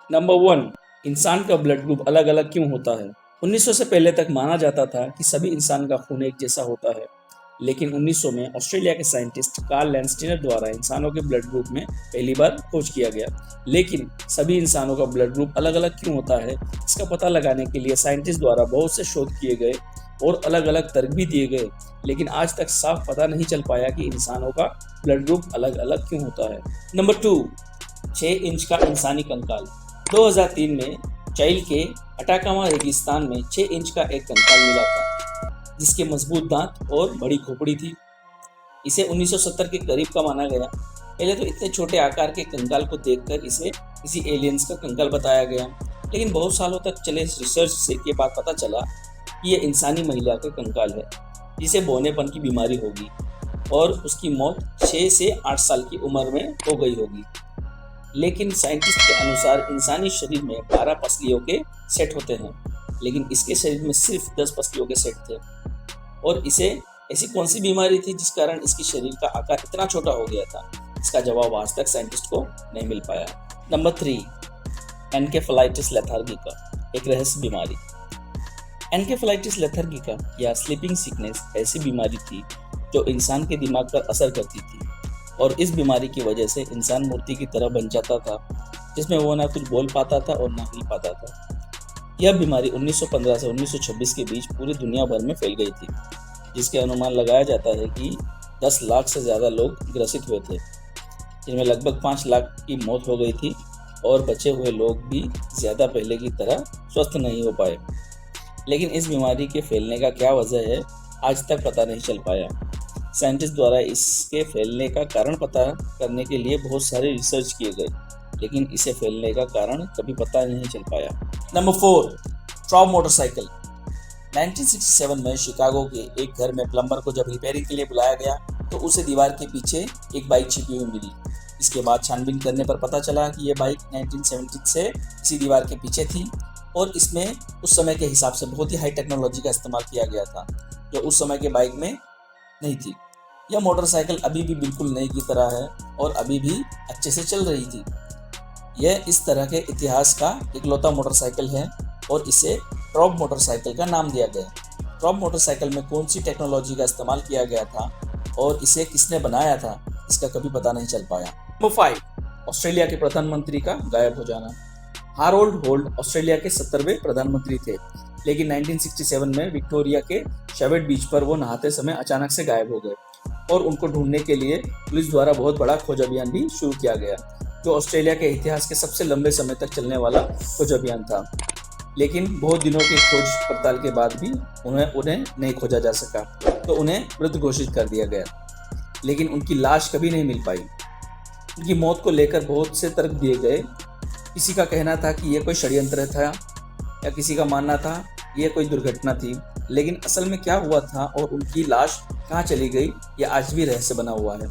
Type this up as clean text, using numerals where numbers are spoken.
Number 1, इंसान का blood group अलग अलग क्यों होता है? 1900 से पहले तक माना जाता था कि सभी इंसान का खून एक जैसा होता है, लेकिन 1900 में ऑस्ट्रेलिया के साइंटिस्ट कार्ल लैंडस्टीनर द्वारा इंसानों के ब्लड ग्रुप में पहली बार खोज किया गया। लेकिन सभी इंसानों का ब्लड ग्रुप अलग अलग क्यों होता है, इसका पता लगाने के लिए साइंटिस्ट द्वारा बहुत से शोध किए गए और अलग अलग तर्क भी दिए गए, लेकिन आज तक साफ पता नहीं चल पाया कि इंसानों का ब्लड ग्रुप अलग अलग क्यों होता है। नंबर 2, 6 इंच का इंसानी कंकाल। 2003 में चाइल के अटाकामा रेगिस्तान में 6 इंच का एक कंकाल मिला था, जिसके मजबूत दांत और बड़ी खोपड़ी थी। इसे 1970 के करीब का माना गया। पहले तो इतने छोटे आकार के कंकाल को देखकर इसे किसी एलियंस का कंकाल बताया गया, लेकिन बहुत सालों तक चले रिसर्च से के बाद पता चला कि यह इंसानी महिला का कंकाल है, जिसे बौनेपन की बीमारी होगी और उसकी मौत 6 से 8 साल की उम्र में हो गई होगी। लेकिन साइंटिस्ट के अनुसार इंसानी शरीर में 12 पसलियों के सेट होते हैं, लेकिन इसके शरीर में सिर्फ 10 पसलियों के सेट थे। और इसे ऐसी कौन सी बीमारी थी जिस कारण इसके शरीर का आकार इतना छोटा हो गया था? इसका जवाब आज तक साइंटिस्ट को नहीं मिल पाया। नंबर 3, एनकेफेलाइटिस लेथार्गिका, एक रहस्य बीमारी। एनकेफेलाइटिस लेथार्गिका या स्लीपिंग सिकनेस ऐसी बीमारी थी जो इंसान के दिमाग पर असर करती थी, और इस बीमारी की वजह से इंसान मूर्ति की तरह बन जाता था, जिसमें वो ना कुछ बोल पाता था और ना हिल पाता था। यह बीमारी 1915 से 1926 के बीच पूरी दुनिया भर में फैल गई थी, जिसके अनुमान लगाया जाता है कि 10 लाख से ज़्यादा लोग ग्रसित हुए थे, जिनमें लगभग 5 लाख की मौत हो गई थी और बचे हुए लोग भी ज़्यादा पहले की तरह स्वस्थ नहीं हो पाए। लेकिन इस बीमारी के फैलने का क्या वजह है, आज तक पता नहीं चल पाया। साइंटिस्ट द्वारा इसके फैलने का कारण पता करने के लिए बहुत सारे रिसर्च किए गए, लेकिन इसे फैलने का कारण कभी पता नहीं चल पाया। Number 4, ट्रॉब motorcycle. 1967 में शिकागो के एक घर में प्लम्बर को जब रिपेयरिंग के लिए बुलाया गया तो उसे दीवार के पीछे एक बाइक छिपी हुई मिली। इसके बाद छानबीन करने पर पता चला कि यह बाइक 1970 से इसी दीवार के पीछे थी, और इसमें उस समय के हिसाब से बहुत ही हाई टेक्नोलॉजी का इस्तेमाल किया गया था, जो उस समय के बाइक में नहीं थी। यह मोटरसाइकिल अभी भी बिल्कुल नई की तरह है और अभी भी अच्छे से चल रही थी। यह इस तरह के इतिहास का इकलौता मोटरसाइकिल है और इसे ट्रॉब मोटरसाइकिल का नाम दिया गया। ट्रॉब मोटरसाइकिल में कौन सी टेक्नोलॉजी का इस्तेमाल किया गया था और इसे किसने बनाया था, इसका कभी पता नहीं चल पाया। नंबर 5, ऑस्ट्रेलिया के प्रधानमंत्री का गायब हो जाना। हारोल्ड होल्ड ऑस्ट्रेलिया के 70वें प्रधानमंत्री थे, लेकिन 1967 में विक्टोरिया के शेवेट बीच पर वो नहाते समय अचानक से गायब हो गए और उनको ढूंढने के लिए पुलिस द्वारा बहुत बड़ा खोज अभियान भी शुरू किया गया, जो ऑस्ट्रेलिया के इतिहास के सबसे लंबे समय तक चलने वाला खोज अभियान था। लेकिन बहुत दिनों की खोज पड़ताल के बाद भी उन्हें नहीं खोजा जा सका, तो उन्हें मृत घोषित कर दिया गया। लेकिन उनकी लाश कभी नहीं मिल पाई। उनकी मौत को लेकर बहुत से तर्क दिए गए। किसी का कहना था कि यह कोई षड्यंत्र था, या किसी का मानना था यह कोई दुर्घटना थी। लेकिन असल में क्या हुआ था और उनकी लाश कहाँ चली गई, यह आज भी रहस्य बना हुआ है।